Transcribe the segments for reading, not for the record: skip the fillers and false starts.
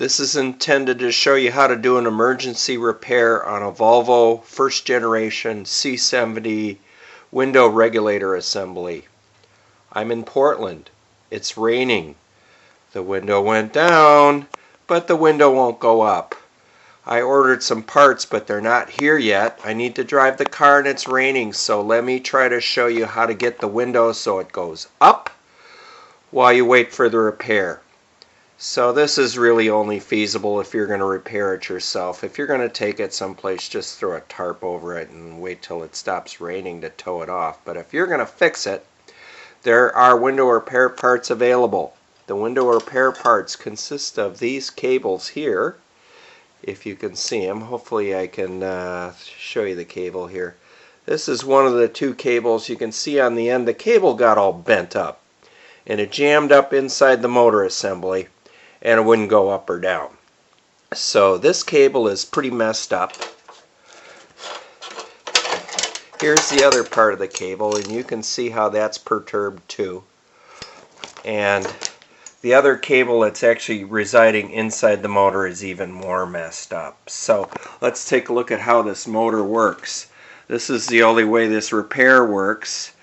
This is intended to show you how to do an emergency repair on a Volvo first generation C70 window regulator assembly. I'm in Portland. It's raining. The window went down, but the window won't go up. I ordered some parts, but they're not here yet. I need to drive the car and it's raining, so let me try to show you how to get the window so it goes up while you wait for the repair. So this is really only feasible if you're going to repair it yourself. If you're going to take it someplace, just throw a tarp over it and wait till it stops raining to tow it off. But if you're going to fix it, there are window repair parts available. The window repair parts consist of these cables here. If you can see them, hopefully I can show you the cable here. This is one of the two cables. You can see on the end the cable got all bent up and it jammed up inside the motor assembly and it wouldn't go up or down. So this cable is pretty messed up. Here's the other part of the cable, and you can see how that's perturbed too. And the other cable that's actually residing inside the motor is even more messed up. So let's take a look at how this motor works. This is the only way this repair works.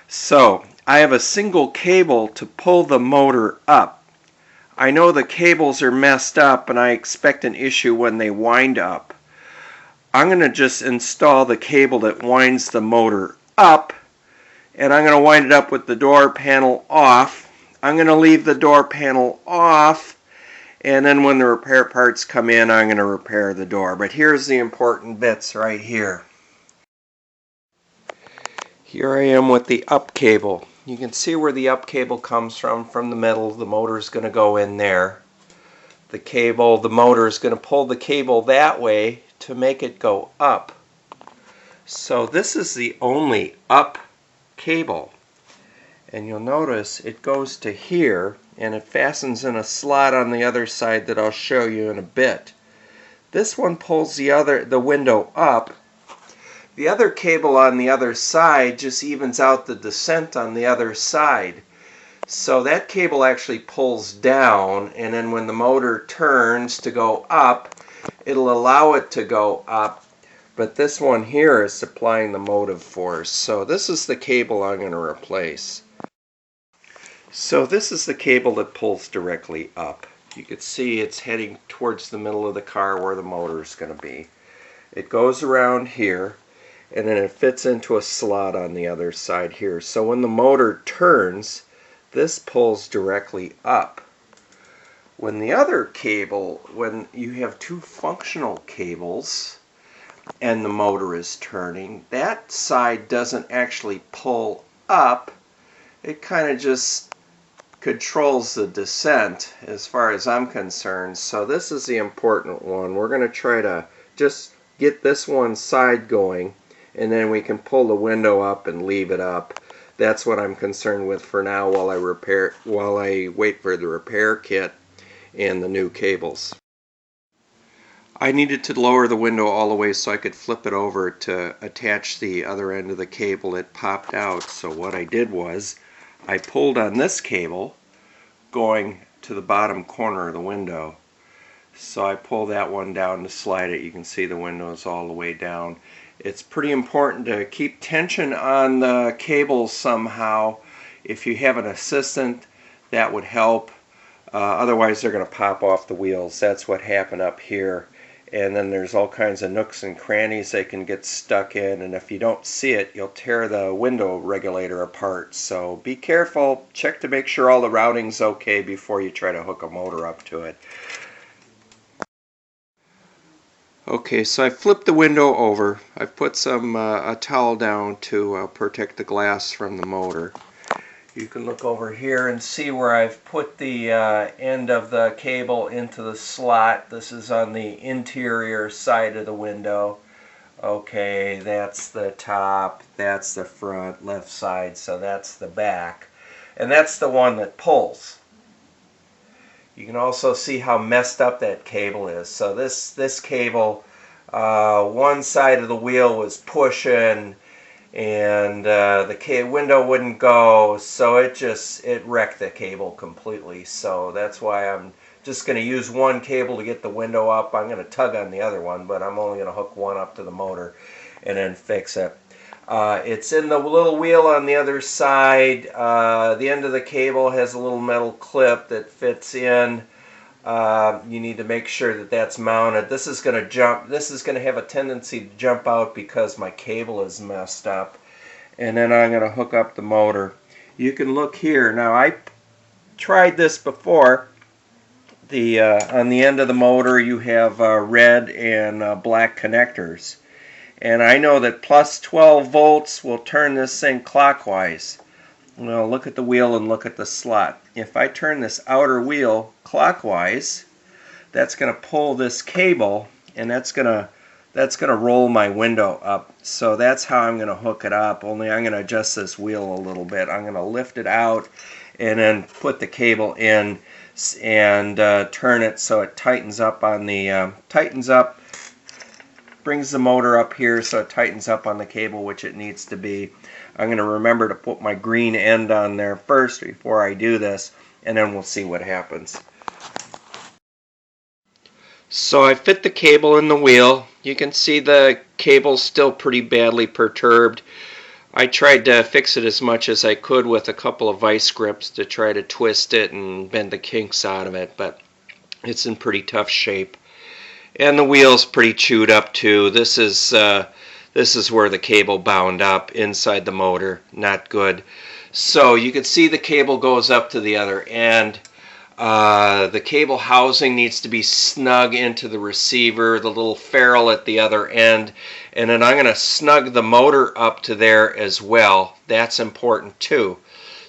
So I have a single cable to pull the motor up. I know the cables are messed up and I expect an issue when they wind up. I'm going to just install the cable that winds the motor up, and I'm going to wind it up with the door panel off. I'm going to leave the door panel off, and then when the repair parts come in, I'm going to repair the door. But here's the important bits right here. Here I am with the up cable. You can see where the up cable comes from the middle. The motor is going to go in there. The motor is going to pull the cable that way to make it go up. So this is the only up cable. And you'll notice it goes to here and it fastens in a slot on the other side that I'll show you in a bit. This one pulls the window up. The other cable on the other side just evens out the descent on the other side. So that cable actually pulls down, and then when the motor turns to go up, it'll allow it to go up. But this one here is supplying the motive force. So this is the cable I'm going to replace. So this is the cable that pulls directly up. You can see it's heading towards the middle of the car where the motor is going to be. It goes around here, and then it fits into a slot on the other side here. So when the motor turns, this pulls directly up. When the other cable, when you have two functional cables and the motor is turning, that side doesn't actually pull up. It kind of just controls the descent as far as I'm concerned. So this is the important one. We're going to try to just get this one side going, and then we can pull the window up and leave it up. That's what I'm concerned with for now while I wait for the repair kit and the new cables. I needed to lower the window all the way so I could flip it over to attach the other end of the cable. It popped out, so what I did was I pulled on this cable going to the bottom corner of the window. So I pull that one down to slide it. You can see the window is all the way down. It's pretty important to keep tension on the cables somehow. If you have an assistant, that would help. Otherwise they're going to pop off the wheels. That's what happened up here. And then there's all kinds of nooks and crannies they can get stuck in, and if you don't see it, you'll tear the window regulator apart. So be careful. Check to make sure all the routing's okay before you try to hook a motor up to it. Okay, so I flipped the window over. I put a towel down to protect the glass from the motor. You can look over here and see where I've put the end of the cable into the slot. This is on the interior side of the window. Okay, that's the top, that's the front, left side, so that's the back. And that's the one that pulls. You can also see how messed up that cable is. So this cable, one side of the wheel was pushing, and the window wouldn't go, so it wrecked the cable completely. So that's why I'm just going to use one cable to get the window up. I'm going to tug on the other one, but I'm only going to hook one up to the motor and then fix it. It's in the little wheel on the other side. The end of the cable has a little metal clip that fits in. You need to make sure that that's mounted. This is going to jump. This is going to have a tendency to jump out because my cable is messed up. And then I'm going to hook up the motor. You can look here. Now I tried this before. On the end of the motor you have red and black connectors. And I know that plus 12 volts will turn this thing clockwise. Well, look at the wheel and look at the slot. If I turn this outer wheel clockwise, that's going to pull this cable, and that's going to roll my window up. So that's how I'm going to hook it up, only I'm going to adjust this wheel a little bit. I'm going to lift it out and then put the cable in and turn it so it tightens up on the brings the motor up here so it tightens up on the cable, which it needs to be. I'm going to remember to put my green end on there first before I do this, and then we'll see what happens. So I fit the cable in the wheel. You can see the cable's still pretty badly perturbed. I tried to fix it as much as I could with a couple of vice grips to try to twist it and bend the kinks out of it, but it's in pretty tough shape. And the wheel's pretty chewed up too. This is where the cable bound up inside the motor. Not good. So you can see the cable goes up to the other end. The cable housing needs to be snug into the receiver, the little ferrule at the other end. And then I'm going to snug the motor up to there as well. That's important too.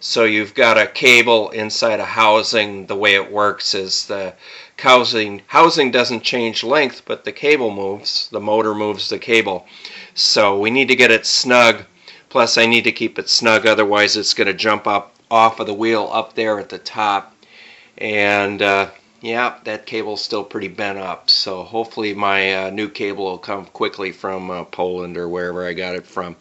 So you've got a cable inside a housing. The way it works is the housing doesn't change length, but the cable moves. The motor moves the cable. So we need to get it snug. Plus I need to keep it snug, otherwise it's going to jump up off of the wheel up there at the top. And yeah, that cable's still pretty bent up. So hopefully my new cable will come quickly from Poland or wherever I got it from.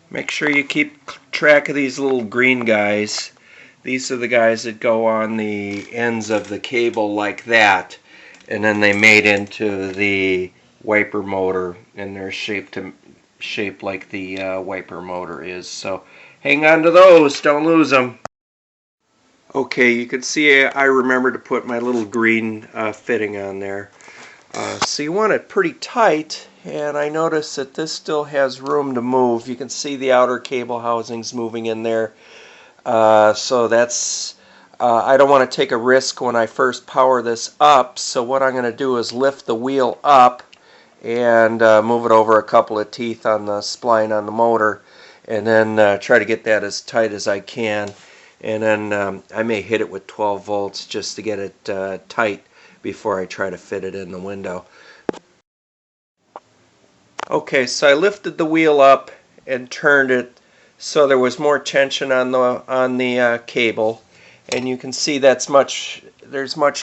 Make sure you keep track of these little green guys. These are the guys that go on the ends of the cable like that, and then they mate into the wiper motor, and they're shaped like the wiper motor is. So hang on to those, don't lose them. Okay, you can see I remember to put my little green fitting on there. So you want it pretty tight, and I notice that this still has room to move. You can see the outer cable housings moving in there. So that's, I don't want to take a risk when I first power this up, so what I'm going to do is lift the wheel up and move it over a couple of teeth on the spline on the motor, and then try to get that as tight as I can. And then I may hit it with 12 volts just to get it tight before I try to fit it in the window. Okay, so I lifted the wheel up and turned it so there was more tension on the cable, and you can see there's much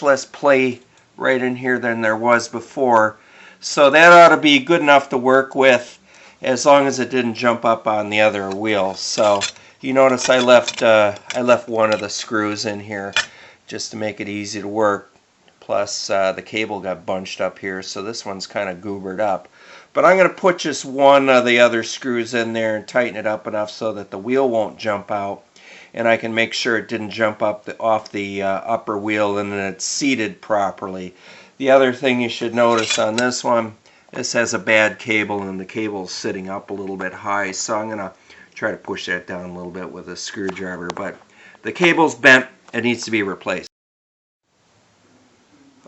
less play right in here than there was before. So that ought to be good enough to work with, as long as it didn't jump up on the other wheel. So you notice I left one of the screws in here just to make it easy to work. Plus the cable got bunched up here, so this one's kind of goobered up. But I'm going to put just one of the other screws in there and tighten it up enough so that the wheel won't jump out, and I can make sure it didn't jump up off the upper wheel, and then it's seated properly. The other thing you should notice on this one, this has a bad cable, and the cable's sitting up a little bit high, so I'm going to try to push that down a little bit with a screwdriver. But the cable's bent, it needs to be replaced.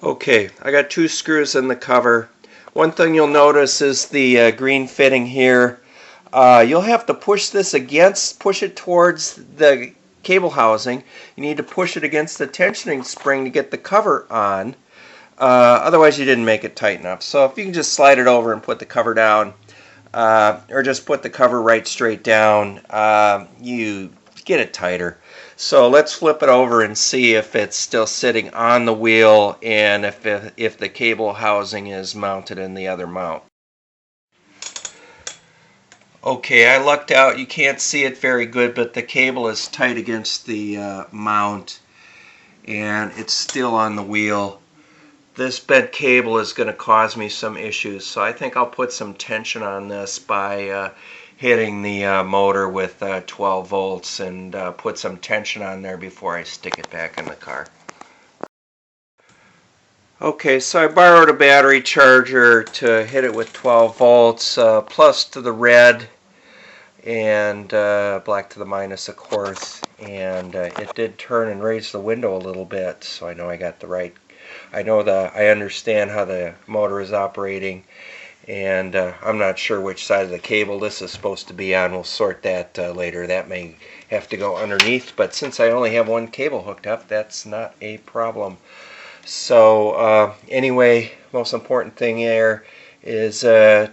Okay, I got 2 screws in the cover. One thing you'll notice is the green fitting here. You'll have to push it towards the cable housing. You need to push it against the tensioning spring to get the cover on. Otherwise you didn't make it tight enough. So if you can just slide it over and put the cover down, or just put the cover right straight down, you get it tighter. So let's flip it over and see if it's still sitting on the wheel and if the cable housing is mounted in the other mount. Okay, I lucked out. You can't see it very good, but the cable is tight against the mount. and it's still on the wheel. This bent cable is going to cause me some issues, so I think I'll put some tension on this by hitting the motor with 12 volts and put some tension on there before I stick it back in the car. Okay, so I borrowed a battery charger to hit it with 12 volts, plus to the red and black to the minus, of course, and it did turn and raise the window a little bit, so I know I got the right. I understand how the motor is operating, and I'm not sure which side of the cable this is supposed to be on. We'll sort that later. That may have to go underneath, but since I only have one cable hooked up, that's not a problem. So anyway, most important thing there is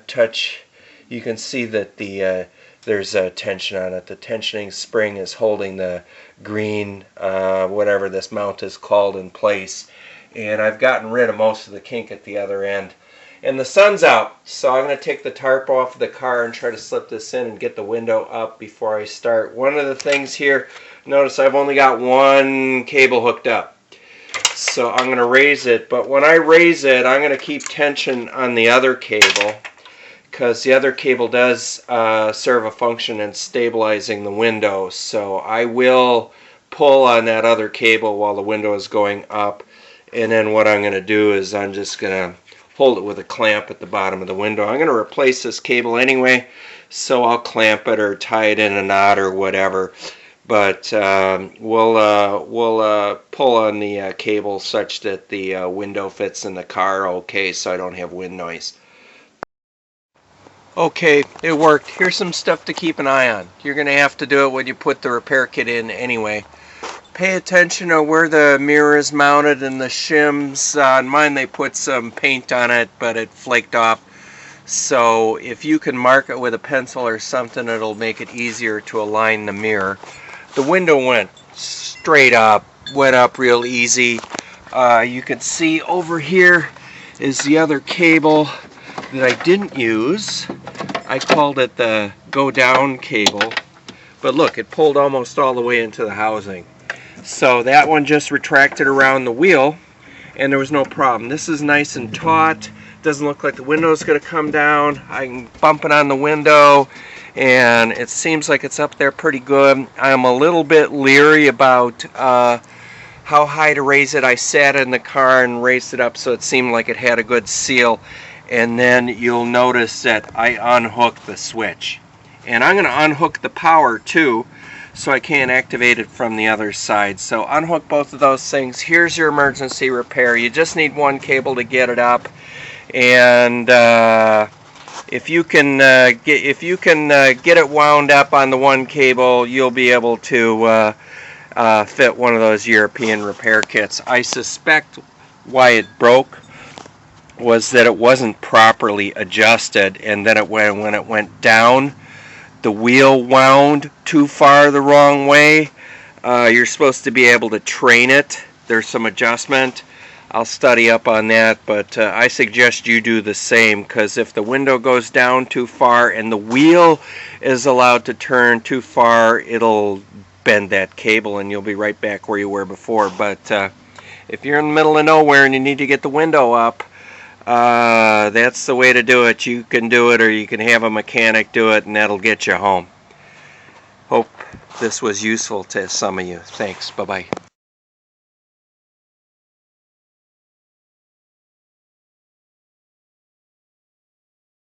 touch. You can see that there's tension on it. The tensioning spring is holding the green, whatever this mount is called, in place. And I've gotten rid of most of the kink at the other end. And the sun's out, so I'm going to take the tarp off of the car and try to slip this in and get the window up before I start. One of the things here, notice I've only got one cable hooked up. So I'm going to raise it, but when I raise it, I'm going to keep tension on the other cable, because the other cable does serve a function in stabilizing the window. So I will pull on that other cable while the window is going up, and then what I'm going to do is I'm just going to hold it with a clamp at the bottom of the window. I'm going to replace this cable anyway, so I'll clamp it or tie it in a knot or whatever. But we'll pull on the cable such that the window fits in the car okay, so I don't have wind noise. Okay, it worked. Here's some stuff to keep an eye on. You're going to have to do it when you put the repair kit in anyway. Pay attention to where the mirror is mounted and the shims. On mine they put some paint on it, but it flaked off. So if you can mark it with a pencil or something, it'll make it easier to align the mirror. The window went straight up, went up real easy. You can see over here is the other cable that I didn't use. I called it the go down cable, but look, it pulled almost all the way into the housing. So that one just retracted around the wheel and there was no problem. This is nice and taut. Doesn't look like the window is going to come down. I can bump it on the window and it seems like it's up there pretty good. I'm a little bit leery about how high to raise it. I sat in the car and raised it up so it seemed like it had a good seal, and then you'll notice that I unhooked the switch. And I'm going to unhook the power too, so I can't activate it from the other side. So unhook both of those things. Here's your emergency repair. You just need one cable to get it up, and if you can get it wound up on the one cable, you'll be able to fit one of those European repair kits. I suspect why it broke was that it wasn't properly adjusted, and then when it went down, the wheel wound too far the wrong way. You're supposed to be able to train it. There's some adjustment. I'll study up on that, but I suggest you do the same, because if the window goes down too far and the wheel is allowed to turn too far, it'll bend that cable and you'll be right back where you were before. But if you're in the middle of nowhere and you need to get the window up, that's the way to do it. You can do it, or you can have a mechanic do it, and that'll get you home. Hope this was useful to some of you. Thanks. Bye-bye.